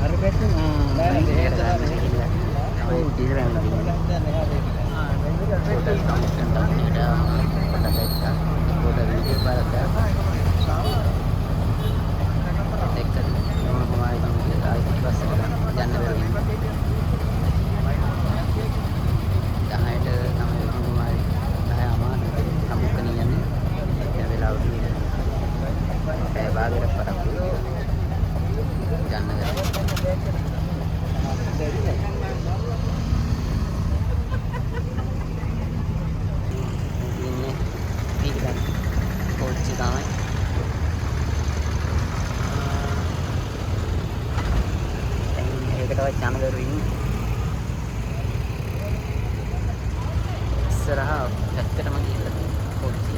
අර පැත්තෙන් තමයි ඩීසල් එක පොඩක් කමිෂන් දාන්නට පොඩක් දැක්කා පොඩ වීඩියෝ බලද්දා දැක්කද මොනවා ආයෙත් ආයෙත් බස් එක යන්න බැරුව ඉන්නේ 10ට 9 මොනවා 10 අමාරුයි අමුකණිය යන්නේ දැන් වෙලාවට ඉන්නේ පැය භාගයක් පරක් යන්න ඉන්නේ පිටින් කොච්චි තමයි ඒකටවත් යන්න බැරුව ඉන්නේ ඉස්සරහා පැත්තටම ගිහිල්ලා කොච්චි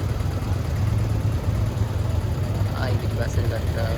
ආයි පිටිපස්සේ ගත්තා